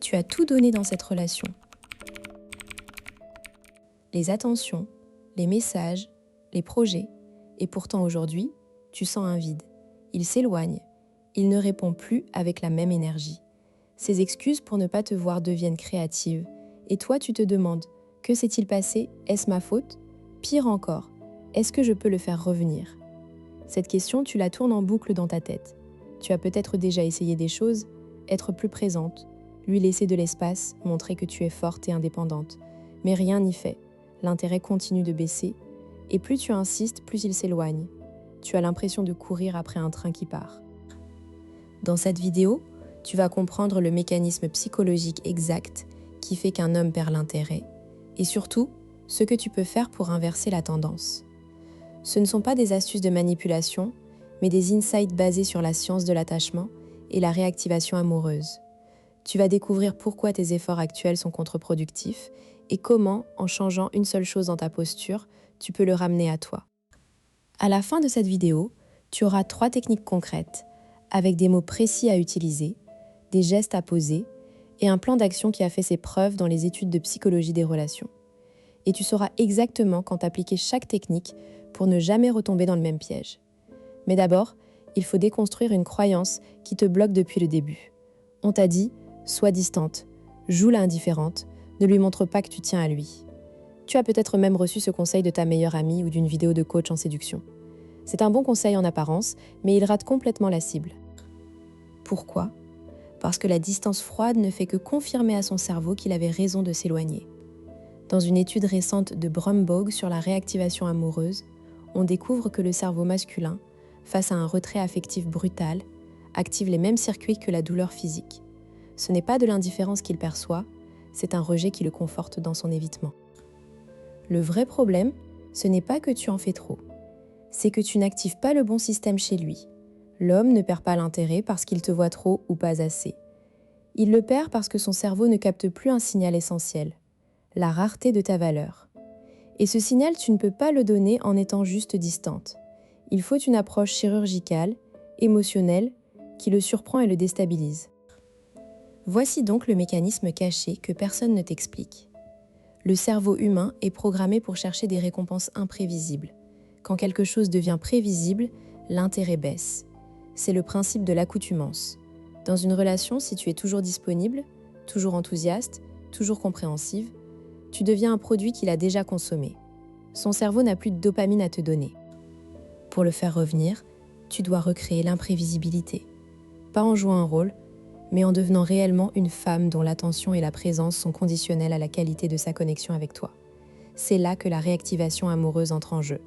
tu as tout donné dans cette relation. Les attentions, les messages, les projets. Et pourtant aujourd'hui, tu sens un vide. Il s'éloigne. Il ne répond plus avec la même énergie. Ses excuses pour ne pas te voir deviennent créatives. Et toi, tu te demandes, que s'est-il passé? Est-ce ma faute? Pire encore, est-ce que je peux le faire revenir? Cette question, tu la tournes en boucle dans ta tête. Tu as peut-être déjà essayé des choses, être plus présente, lui laisser de l'espace, montrer que tu es forte et indépendante. Mais rien n'y fait. L'intérêt continue de baisser, et plus tu insistes, plus il s'éloigne. Tu as l'impression de courir après un train qui part. Dans cette vidéo, tu vas comprendre le mécanisme psychologique exact qui fait qu'un homme perd l'intérêt, et surtout, ce que tu peux faire pour inverser la tendance. Ce ne sont pas des astuces de manipulation, mais des insights basés sur la science de l'attachement et la réactivation amoureuse. Tu vas découvrir pourquoi tes efforts actuels sont contre-productifs et comment, en changeant une seule chose dans ta posture, tu peux le ramener à toi. À la fin de cette vidéo, tu auras 3 techniques concrètes, avec des mots précis à utiliser, des gestes à poser et un plan d'action qui a fait ses preuves dans les études de psychologie des relations. Et tu sauras exactement quand appliquer chaque technique pour ne jamais retomber dans le même piège. Mais d'abord, il faut déconstruire une croyance qui te bloque depuis le début. On t'a dit « sois distante, joue la indifférente, ne lui montre pas que tu tiens à lui ». Tu as peut-être même reçu ce conseil de ta meilleure amie ou d'une vidéo de coach en séduction. C'est un bon conseil en apparence, mais il rate complètement la cible. Pourquoi? Parce que la distance froide ne fait que confirmer à son cerveau qu'il avait raison de s'éloigner. Dans une étude récente de Brombaugh sur la réactivation amoureuse, on découvre que le cerveau masculin, face à un retrait affectif brutal, active les mêmes circuits que la douleur physique. Ce n'est pas de l'indifférence qu'il perçoit, c'est un rejet qui le conforte dans son évitement. Le vrai problème, ce n'est pas que tu en fais trop. C'est que tu n'actives pas le bon système chez lui. L'homme ne perd pas l'intérêt parce qu'il te voit trop ou pas assez. Il le perd parce que son cerveau ne capte plus un signal essentiel, la rareté de ta valeur. Et ce signal, tu ne peux pas le donner en étant juste distante. Il faut une approche chirurgicale, émotionnelle, qui le surprend et le déstabilise. Voici donc le mécanisme caché que personne ne t'explique. Le cerveau humain est programmé pour chercher des récompenses imprévisibles. Quand quelque chose devient prévisible, l'intérêt baisse. C'est le principe de l'accoutumance. Dans une relation, si tu es toujours disponible, toujours enthousiaste, toujours compréhensive, tu deviens un produit qu'il a déjà consommé. Son cerveau n'a plus de dopamine à te donner. Pour le faire revenir, tu dois recréer l'imprévisibilité. Pas en jouant un rôle, mais en devenant réellement une femme dont l'attention et la présence sont conditionnelles à la qualité de sa connexion avec toi. C'est là que la réactivation amoureuse entre en jeu.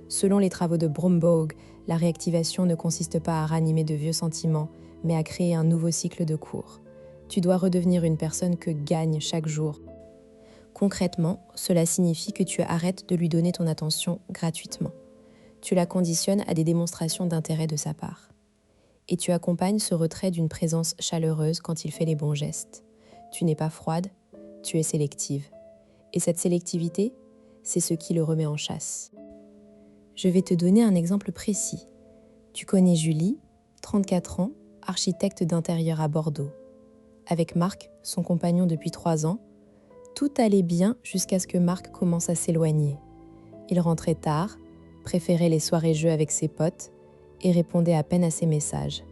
Selon les travaux de Brombaugh, la réactivation ne consiste pas à ranimer de vieux sentiments, mais à créer un nouveau cycle de cours. Tu dois redevenir une personne que gagne chaque jour. Concrètement, cela signifie que tu arrêtes de lui donner ton attention gratuitement. Tu la conditionnes à des démonstrations d'intérêt de sa part. Et tu accompagnes ce retrait d'une présence chaleureuse quand il fait les bons gestes. Tu n'es pas froide, tu es sélective. Et cette sélectivité, c'est ce qui le remet en chasse. Je vais te donner un exemple précis. Tu connais Julie, 34 ans, architecte d'intérieur à Bordeaux. Avec Marc, son compagnon depuis 3 ans, tout allait bien jusqu'à ce que Marc commence à s'éloigner. Il rentrait tard, préférait les soirées-jeux avec ses potes et répondait à peine à ses messages.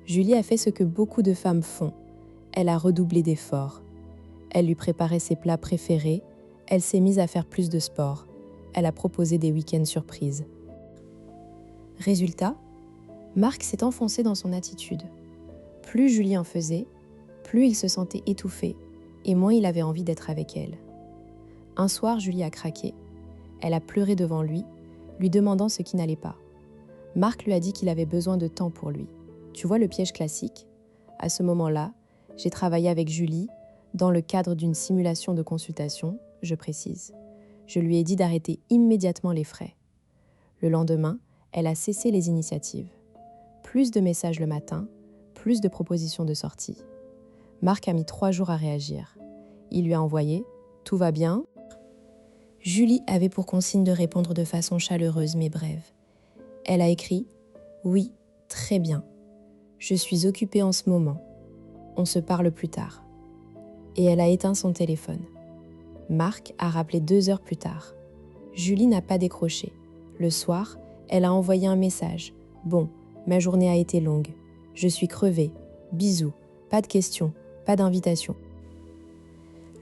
Julie a fait ce que beaucoup de femmes font. Elle a redoublé d'efforts. Elle lui préparait ses plats préférés, elle s'est mise à faire plus de sport. Elle a proposé des week-ends surprises. Résultat, Marc s'est enfoncé dans son attitude. Plus Julie en faisait, plus il se sentait étouffé et moins il avait envie d'être avec elle. Un soir, Julie a craqué. Elle a pleuré devant lui demandant ce qui n'allait pas. Marc lui a dit qu'il avait besoin de temps pour lui. Tu vois le piège classique? À ce moment-là, j'ai travaillé avec Julie dans le cadre d'une simulation de consultation, je précise. Je lui ai dit d'arrêter immédiatement les frais. Le lendemain, elle a cessé les initiatives. Plus de messages le matin, plus de propositions de sortie. Marc a mis 3 jours à réagir. Il lui a envoyé « Tout va bien ?» Julie avait pour consigne de répondre de façon chaleureuse mais brève. Elle a écrit « Oui, très bien. Je suis occupée en ce moment. On se parle plus tard. » et elle a éteint son téléphone. Marc a rappelé 2 heures plus tard. Julie n'a pas décroché. Le soir, elle a envoyé un message. « Bon, ma journée a été longue. Je suis crevée. Bisous. Pas de questions, pas d'invitation. »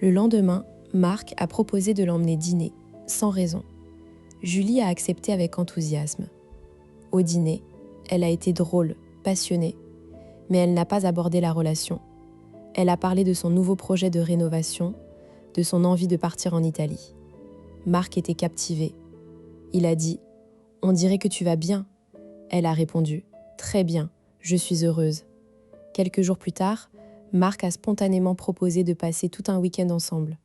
Le lendemain, Marc a proposé de l'emmener dîner, sans raison. Julie a accepté avec enthousiasme. Au dîner, elle a été drôle, passionnée, mais elle n'a pas abordé la relation. Elle a parlé de son nouveau projet de rénovation, de son envie de partir en Italie. Marc était captivé. Il a dit « On dirait que tu vas bien ». Elle a répondu « Très bien, je suis heureuse ». Quelques jours plus tard, Marc a spontanément proposé de passer tout un week-end ensemble.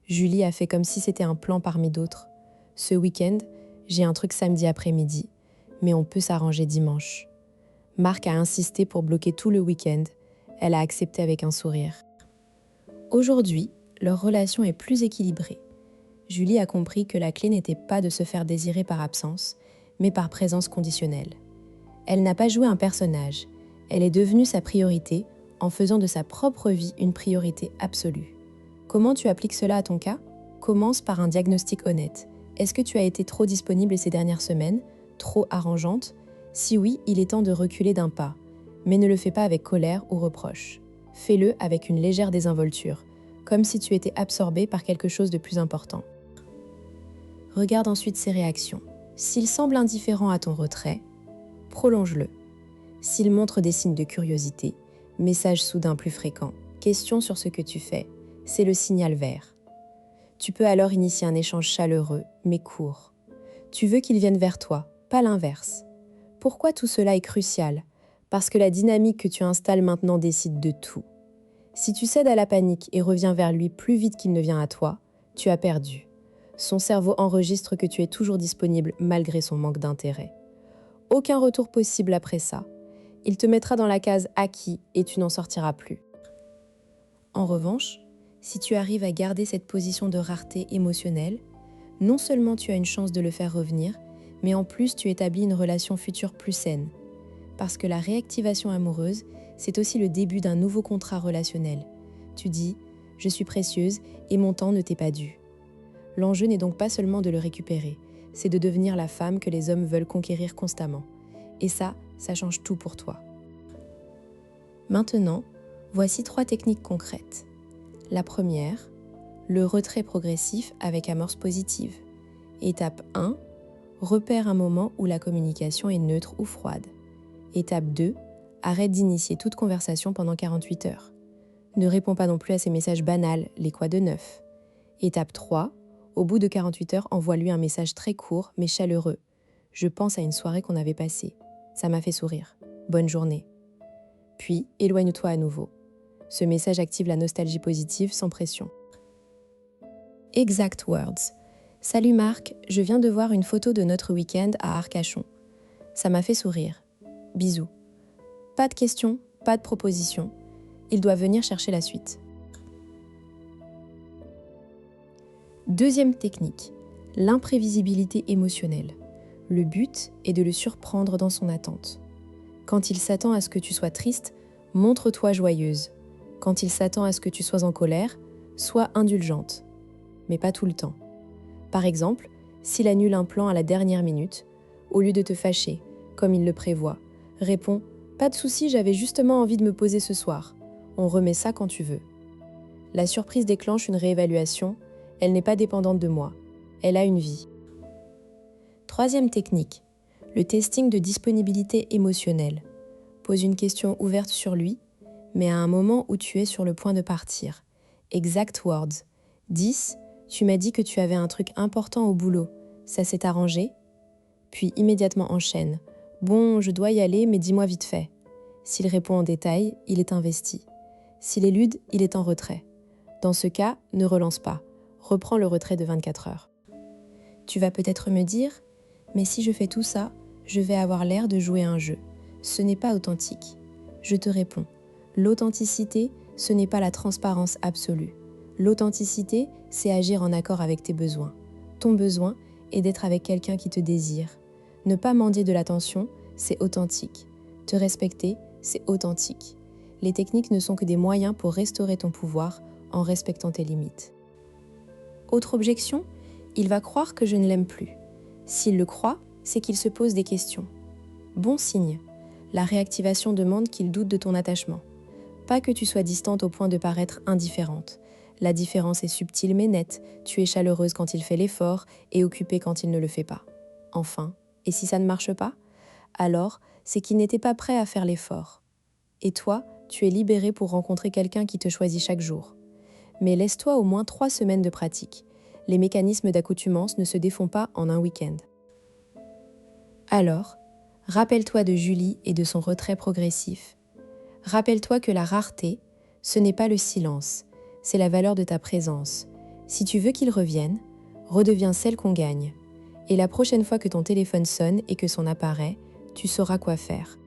Julie a fait comme si c'était un plan parmi d'autres. « Ce week-end, j'ai un truc samedi après-midi, mais on peut s'arranger dimanche ». Marc a insisté pour bloquer tout le week-end. Elle a accepté avec un sourire. Aujourd'hui, leur relation est plus équilibrée. Julie a compris que la clé n'était pas de se faire désirer par absence, mais par présence conditionnelle. Elle n'a pas joué un personnage. Elle est devenue sa priorité en faisant de sa propre vie une priorité absolue. Comment tu appliques cela à ton cas ? Commence par un diagnostic honnête. Est-ce que tu as été trop disponible ces dernières semaines ? Trop arrangeante ? Si oui, il est temps de reculer d'un pas. Mais ne le fais pas avec colère ou reproche. Fais-le avec une légère désinvolture, comme si tu étais absorbé par quelque chose de plus important. Regarde ensuite ses réactions. S'il semble indifférent à ton retrait, prolonge-le. S'il montre des signes de curiosité, message soudain plus fréquent, question sur ce que tu fais, c'est le signal vert. Tu peux alors initier un échange chaleureux, mais court. Tu veux qu'il vienne vers toi, pas l'inverse. Pourquoi tout cela est crucial ? Parce que la dynamique que tu installes maintenant décide de tout. Si tu cèdes à la panique et reviens vers lui plus vite qu'il ne vient à toi, tu as perdu. Son cerveau enregistre que tu es toujours disponible malgré son manque d'intérêt. Aucun retour possible après ça. Il te mettra dans la case acquis et tu n'en sortiras plus. En revanche, si tu arrives à garder cette position de rareté émotionnelle, non seulement tu as une chance de le faire revenir, mais en plus tu établis une relation future plus saine. Parce que la réactivation amoureuse, c'est aussi le début d'un nouveau contrat relationnel. Tu dis « Je suis précieuse et mon temps ne t'est pas dû ». L'enjeu n'est donc pas seulement de le récupérer, c'est de devenir la femme que les hommes veulent conquérir constamment. Et ça change tout pour toi. Maintenant, voici 3 techniques concrètes. La première, le retrait progressif avec amorce positive. Étape 1, repère un moment où la communication est neutre ou froide. Étape 2, arrête d'initier toute conversation pendant 48 heures. Ne réponds pas non plus à ces messages banals, les quoi de neuf. Étape 3, au bout de 48 heures, envoie-lui un message très court mais chaleureux. Je pense à une soirée qu'on avait passée. Ça m'a fait sourire. Bonne journée. Puis, éloigne-toi à nouveau. Ce message active la nostalgie positive sans pression. Exact words. Salut Marc, je viens de voir une photo de notre week-end à Arcachon. Ça m'a fait sourire. Bisous. Pas de questions, pas de propositions. Il doit venir chercher la suite. Deuxième technique, l'imprévisibilité émotionnelle. Le but est de le surprendre dans son attente. Quand il s'attend à ce que tu sois triste, montre-toi joyeuse. Quand il s'attend à ce que tu sois en colère, sois indulgente. Mais pas tout le temps. Par exemple, s'il annule un plan à la dernière minute, au lieu de te fâcher, comme il le prévoit, réponds « Pas de souci, j'avais justement envie de me poser ce soir. On remet ça quand tu veux. » La surprise déclenche une réévaluation. Elle n'est pas dépendante de moi. Elle a une vie. Troisième technique, le testing de disponibilité émotionnelle. Pose une question ouverte sur lui, mais à un moment où tu es sur le point de partir. Exact words. 10. Tu m'as dit que tu avais un truc important au boulot. Ça s'est arrangé ? Puis immédiatement enchaîne. Bon, je dois y aller, mais dis-moi vite fait. S'il répond en détail, il est investi. S'il élude, il est en retrait. Dans ce cas, ne relance pas. Reprends le retrait de 24 heures. Tu vas peut-être me dire, mais si je fais tout ça, je vais avoir l'air de jouer un jeu. Ce n'est pas authentique. Je te réponds, l'authenticité, ce n'est pas la transparence absolue. L'authenticité, c'est agir en accord avec tes besoins. Ton besoin est d'être avec quelqu'un qui te désire. Ne pas mendier de l'attention, c'est authentique. Te respecter, c'est authentique. Les techniques ne sont que des moyens pour restaurer ton pouvoir en respectant tes limites. Autre objection, il va croire que je ne l'aime plus. S'il le croit, c'est qu'il se pose des questions. Bon signe, la réactivation demande qu'il doute de ton attachement. Pas que tu sois distante au point de paraître indifférente. La différence est subtile mais nette, tu es chaleureuse quand il fait l'effort et occupée quand il ne le fait pas. Enfin, et si ça ne marche pas? Alors, c'est qu'il n'était pas prêt à faire l'effort. Et toi, tu es libérée pour rencontrer quelqu'un qui te choisit chaque jour. Mais laisse-toi au moins 3 semaines de pratique. Les mécanismes d'accoutumance ne se défont pas en un week-end. Alors, rappelle-toi de Julie et de son retrait progressif. Rappelle-toi que la rareté, ce n'est pas le silence, c'est la valeur de ta présence. Si tu veux qu'il revienne, redeviens celle qu'on gagne. Et la prochaine fois que ton téléphone sonne et que son apparaît, tu sauras quoi faire.